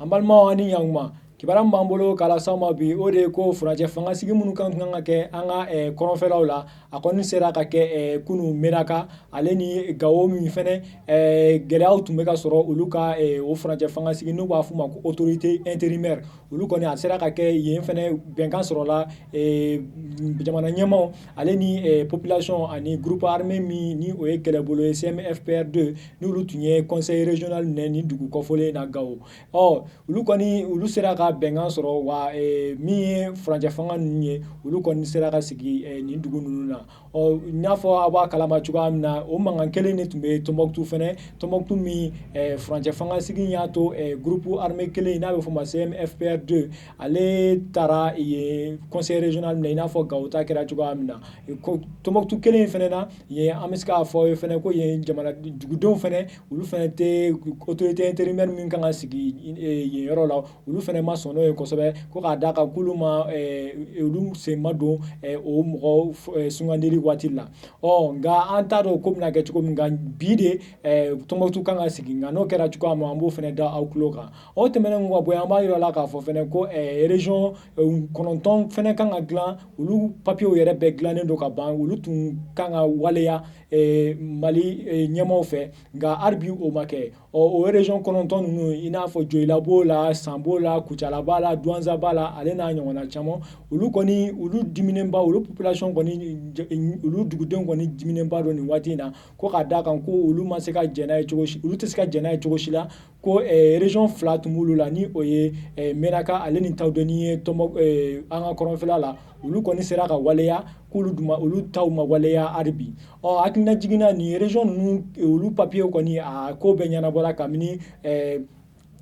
An balimaw ani ɲankuma kibaruya min b'an bolo k'a las'aw ma bi o de ye ko furancɛ fangasigi minnu kan ka kɛ an ka kɔrɔnfɛlaw la a kɔni sera ka kɛ kunun Menaka ale ni Gawo min fɛnɛ gɛlɛyaw tun bɛ ka sɔrɔ olu ka o furancɛ fangasigi n'u b'a f'u ma ko autorité intérimaire olu kɔni a sera ka kɛ yen fɛnɛ bɛnkan sɔrɔla jamana ɲɛmaw ale ni population ani groupe armé min ni o ye kɛlɛbolo ye CMFPR2 n'olu tun ye conseil régional minɛ nin dugu kɔfɔlen na Gawo olu sera ka bɛnkan sɔrɔ wa min ye furancɛ fanga ninnu ye olu kɔni sera ka sigi nin dugu ninnu na n y'a fɔ aw b'a kalama cogoya min na o mankan kelen de tun bɛ Tombouctou fɛnɛ Tombouctou min furancɛ fangasigi y'a to groupe armé kelen n'a bɛ fɔ o ma CMFPR2 ale taara yen conseil régional minɛ i n'a fɔ Gawo ta kɛra cogoya min na Tombouctou kelen in fɛnɛ na yen an bɛ se k'a fɔ aw ye fɛnɛ ko yen jamana dugudenw fɛnɛ olu fɛnɛ tɛ autorité intérimaire min kan ka sigi yen yɔrɔ la olu fɛnɛ ma sɔn n'o ye kosɛbɛ ko k'a d'a kan k'olu olu sen ma don o mɔgɔ sugandili waati la nka an t'a dɔn ko bɛna kɛ cogo min nka bi de Tombouctou kan ka sigi nka n'o kɛra cogoya min an b'o fɛnɛ da aw tulo kan o tɛmɛnen ka bɔ yen an b'a yir'a la k'a fɔ fɛnɛ ko région 9 fɛnɛ kan ka dilan olu papiyew yɛrɛ bɛɛ dilannen don ka ban olu tun kan ka waleya Mali ɲɛmaw fɛ nka hali bi o ma kɛ o région 9 ninnu i n'a fɔ Joyila b'o la San b'o la Kucala b'a la Douentza b'a la ale n'a ɲɔgɔnna caman olu diminenba olu population kɔni olu dugudenw kɔni diminenba don nin waati in na ko k'a d'a kan ko olu ma se ka jɛn n'a ye cogo si olu tɛ se ka jɛn n'a ye cogo si la ko région 2 tun b'olu la ni o ye Menaka ale ni Tawodeni ye an ka kɔrɔnfɛla la olu kɔni sera ka waleya olu taw ma waleya hali bi hakilina jiginna nin région ninnu olu papiyew kɔni a ko bɛɛ ɲɛnabɔla kabini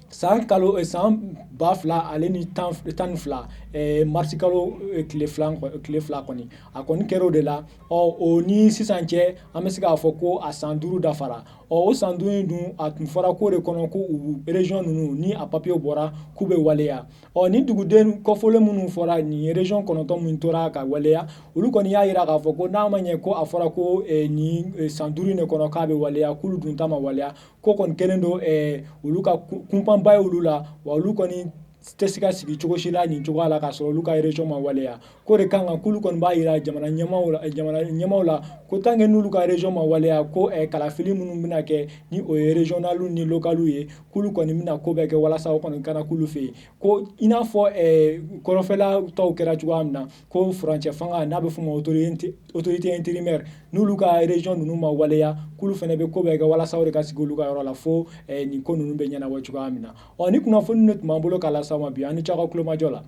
san 2000 ale ni 12 marisi kalo tile fila kɔni a kɔni kɛra o de la o ni sisan cɛ an bɛ se k'a fɔ ko a san 5 dafara o san 5 in dun a tun fɔra ko de kɔnɔ ko région ninnu ni a papiyew bɔra k'u bɛ waleya ni duguden kɔfɔlen minnu fɔra nin région 9 min tora ka waleya olu kɔni y'a jira k'a fɔ ko n'a ma ɲɛ ko a fɔra ko nin san 5 in de kɔnɔ k'a bɛ waleya k'olu dun ta ma waleya ko kɔni kɛlen don olu ka kunpanba ye olu la wa olu kɔni tɛ se ka sigi cogo si la nin cogoya la k'a sɔrɔ olu ka région ma waleya ko de kan k'olu kɔni b'a jira jamana ɲɛmaw la ko tant que n'olu ka région ma waleya ko kalafili minnu bɛna kɛ ni o ye régional ni local ye k'olu kɔni bɛna ko bɛɛ kɛ walasa o kɔni kana k'olu fɛ yen ko i n'a fɔ kɔrɔnfɛla taw kɛra cogoya min na ko furancɛ fanga n'a bɛ f'o ma autorité intérimaire n'olu ka région ninnu ma waleya k'olu fɛnɛ bɛ ko bɛɛ kɛ walasa o de ka sigi olu ka yɔrɔ la fo nin ko ninnu bɛ ɲɛnabɔ cogoya min na ni kunnafoni de tun b'an bolo k'a las'aw ma bi an ni ce aw ka tulomajɔ la